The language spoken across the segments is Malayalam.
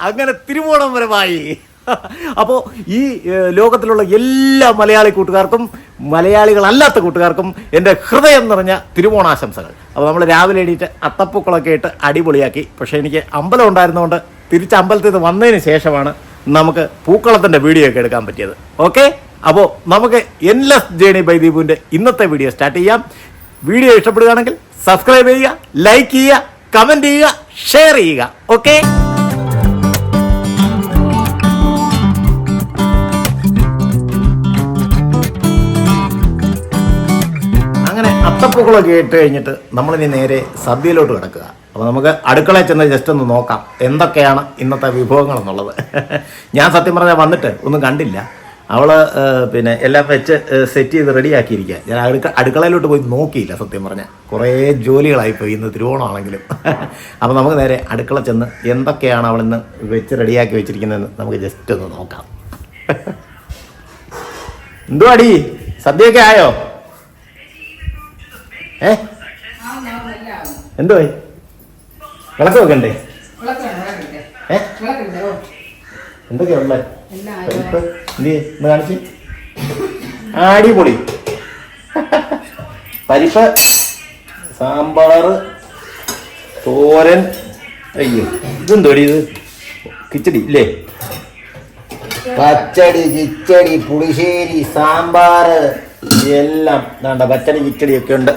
അങ്ങനെ തിരുവോണം വരവായി. അപ്പോൾ ഈ ലോകത്തിലുള്ള എല്ലാ മലയാളി കൂട്ടുകാർക്കും മലയാളികളല്ലാത്ത കൂട്ടുകാർക്കും എൻ്റെ ഹൃദയം നിറഞ്ഞ തിരുവോണാശംസകൾ. അപ്പോൾ നമ്മൾ രാവിലെ എണീറ്റ് അത്തപ്പൂക്കളൊക്കെ ഇട്ട് അടിപൊളിയാക്കി. പക്ഷേ എനിക്ക് അമ്പലം ഉണ്ടായിരുന്നതുകൊണ്ട് തിരിച്ച് അമ്പലത്തിൽ നിന്ന് വന്നതിന് ശേഷമാണ് നമുക്ക് പൂക്കളത്തിൻ്റെ വീഡിയോ ഒക്കെ എടുക്കാൻ പറ്റിയത്. ഓക്കെ, അപ്പോൾ നമുക്ക് എൻലെസ് ജേണി ബൈ ദീപുവിൻ്റെ ഇന്നത്തെ വീഡിയോ സ്റ്റാർട്ട് ചെയ്യാം. വീഡിയോ ഇഷ്ടപ്പെടുകയാണെങ്കിൽ സബ്സ്ക്രൈബ് ചെയ്യുക, ലൈക്ക് ചെയ്യുക, കമൻറ്റ് ചെയ്യുക, ഷെയർ ചെയ്യുക. ഓക്കെ, അങ്ങനെ അത്തപ്പൂക്കളൊക്കെ ഇട്ട് കഴിഞ്ഞിട്ട് നമ്മളിനി നേരെ സദ്യയിലോട്ട് കിടക്കുക. അപ്പോൾ നമുക്ക് അടുക്കളയിൽ ചെന്ന് ജസ്റ്റ് ഒന്ന് നോക്കാം എന്തൊക്കെയാണ് ഇന്നത്തെ വിഭവങ്ങൾ എന്നുള്ളത്. ഞാൻ സത്യം പറഞ്ഞാൽ വന്നിട്ട് ഒന്നും കണ്ടില്ല. അവൾ പിന്നെ എല്ലാം വെച്ച് സെറ്റ് ചെയ്ത് റെഡിയാക്കിയിരിക്കുക. ഞാൻ അടുക്കളയിലോട്ട് പോയി നോക്കിയില്ല സത്യം പറഞ്ഞാൽ. കുറേ ജോലികളായിപ്പോയി ഇന്ന് തിരുവോണമാണെങ്കിലും. അപ്പോൾ നമുക്ക് നേരെ അടുക്കള ചെന്ന് എന്തൊക്കെയാണ് അവളിന്ന് വെച്ച് റെഡിയാക്കി വെച്ചിരിക്കുന്നതെന്ന് നമുക്ക് ജസ്റ്റ് ഒന്ന് നോക്കാം. എന്തുവാടി, സദ്യയൊക്കെ ആയോ? എന്തുവായി, വിളക്ക് വെക്കണ്ടേ? എന്തൊക്കെയാ ഉള്ളത്? പരിപ്പ് എന്ത് ഒന്ന് കാണിച്ച്. അടിപൊളി പരിപ്പ്, സാമ്പാർ, തോരൻ. അയ്യോ, ഇതെന്തോടി ഇത്? കിച്ചടി ഇല്ലേ? പച്ചടി, കിച്ചടി, പുളിശ്ശേരി, സാമ്പാർ എല്ലാം വേണ്ട. പച്ചടി കിച്ചടിയൊക്കെ ഉണ്ട്,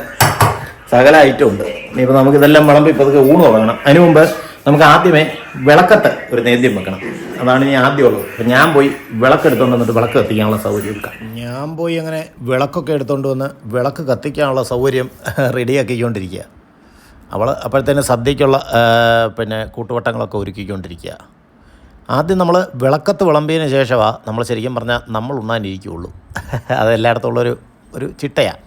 സകല ഐറ്റം ഉണ്ട്. ഇനിയിപ്പോൾ നമുക്കിതെല്ലാം വിളമ്പി പതുക്കെ ഊണ് തുടങ്ങണം. അതിന് മുമ്പ് നമുക്ക് ആദ്യമേ വിളക്കത്ത് ഒരു നേദ്യം വെക്കണം. അതാണ് ഇനി ആദ്യമുള്ളത്. അപ്പം ഞാൻ പോയി വിളക്കെടുത്തോണ്ട് വന്നിട്ട് വിളക്ക് കത്തിക്കാനുള്ള സൗകര്യം എടുക്കാം. ഞാൻ പോയി അങ്ങനെ വിളക്കൊക്കെ എടുത്തുകൊണ്ട് വന്ന് വിളക്ക് കത്തിക്കാനുള്ള സൗകര്യം റെഡിയാക്കിക്കൊണ്ടിരിക്കുക. അവൾ അപ്പോഴത്തേന് സദ്യക്കുള്ള പിന്നെ കൂട്ടുവട്ടങ്ങളൊക്കെ ഒരുക്കിക്കൊണ്ടിരിക്കുക. ആദ്യം നമ്മൾ വിളക്കത്ത് വിളമ്പിയതിന് ശേഷമാണ് നമ്മൾ ശരിക്കും പറഞ്ഞാൽ നമ്മൾ ഉണ്ണാനിരിക്കുകയുള്ളൂ. അതെല്ലായിടത്തും ഒരു ചിട്ടയാണ്.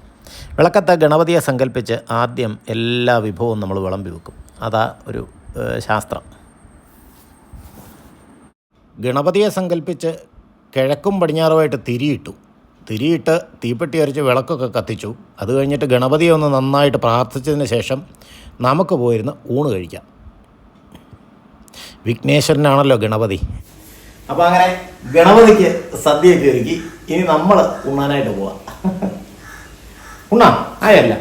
വിളക്കത്തെ ഗണപതിയെ സങ്കല്പിച്ച് ആദ്യം എല്ലാ വിഭവവും നമ്മൾ വിളമ്പി വെക്കും. അതാ ഒരു ശാസ്ത്രം. ഗണപതിയെ സങ്കല്പിച്ച് കിഴക്കും പടിഞ്ഞാറുമായിട്ട് തിരിയിട്ട് തീപ്പെട്ടി അരിച്ച് വിളക്കൊക്കെ കത്തിച്ചു. അത് കഴിഞ്ഞിട്ട് ഗണപതിയെ ഒന്ന് നന്നായിട്ട് പ്രാർത്ഥിച്ചതിന് ശേഷം നമുക്ക് പോയിരുന്ന് ഊണ് കഴിക്കാം. വിഘ്നേശ്വരനാണല്ലോ ഗണപതി. അപ്പോൾ അങ്ങനെ ഗണപതിക്ക് സദ്യയൊക്കെ ഒരുക്കി. ഇനി നമ്മൾ ഉണ്ണാനായിട്ട് പോവാം. ഉണ്ണാം ആയല്ല.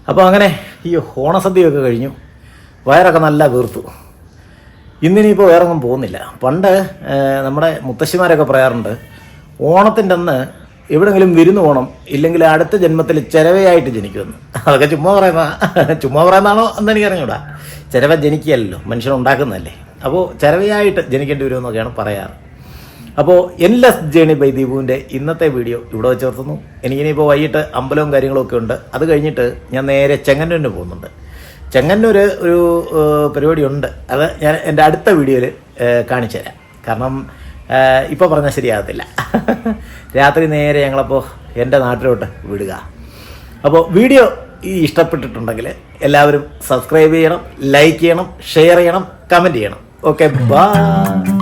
അപ്പോൾ അങ്ങനെ ഈ ഓണസദ്യയൊക്കെ കഴിഞ്ഞു, വയറൊക്കെ നല്ല വീർത്തു. ഇന്നിനിപ്പോൾ വേറൊന്നും പോകുന്നില്ല. പണ്ട് നമ്മുടെ മുത്തശ്ശിമാരൊക്കെ പറയാറുണ്ട്, ഓണത്തിൻ്റെ അന്ന് എവിടെയെങ്കിലും വിരുന്ന് പോകണം, ഇല്ലെങ്കിൽ അടുത്ത ജന്മത്തിൽ ചിരവയായിട്ട് ജനിക്കുമെന്ന്. അതൊക്കെ ചുമ്മാ പറയുന്നതാണോ എന്ന് എനിക്കറിഞ്ഞൂടാ. ചിരവ ജനിക്കുകയല്ലോ, മനുഷ്യൻ ഉണ്ടാക്കുന്നതല്ലേ. അപ്പോൾ ചിരവയായിട്ട് ജനിക്കേണ്ടി വരുമെന്നൊക്കെയാണ് പറയാറ്. അപ്പോൾ എൻലെസ് ജേണി ബൈ ദീപുവിൻ്റെ ഇന്നത്തെ വീഡിയോ ഇവിടെ വെച്ച് നിർത്തുന്നു. എനിക്കിനിപ്പോൾ വൈകിട്ട് അമ്പലവും കാര്യങ്ങളൊക്കെ ഉണ്ട്. അത് കഴിഞ്ഞിട്ട് ഞാൻ നേരെ ചെങ്ങന്നൂരിന് പോകുന്നുണ്ട്. ചെങ്ങന്നൂർ ഒരു പരിപാടിയുണ്ട്, അത് ഞാൻ എൻ്റെ അടുത്ത വീഡിയോയിൽ കാണിച്ചു തരാം. കാരണം ഇപ്പോൾ പറഞ്ഞാൽ ശരിയാകത്തില്ല. രാത്രി നേരെ ഞങ്ങളപ്പോൾ എൻ്റെ നാട്ടിലോട്ട് വിടുക. അപ്പോൾ വീഡിയോ ഇഷ്ടപ്പെട്ടിട്ടുണ്ടെങ്കിൽ എല്ലാവരും സബ്സ്ക്രൈബ് ചെയ്യണം, ലൈക്ക് ചെയ്യണം, ഷെയർ ചെയ്യണം, കമൻറ്റ് ചെയ്യണം. Okay, by.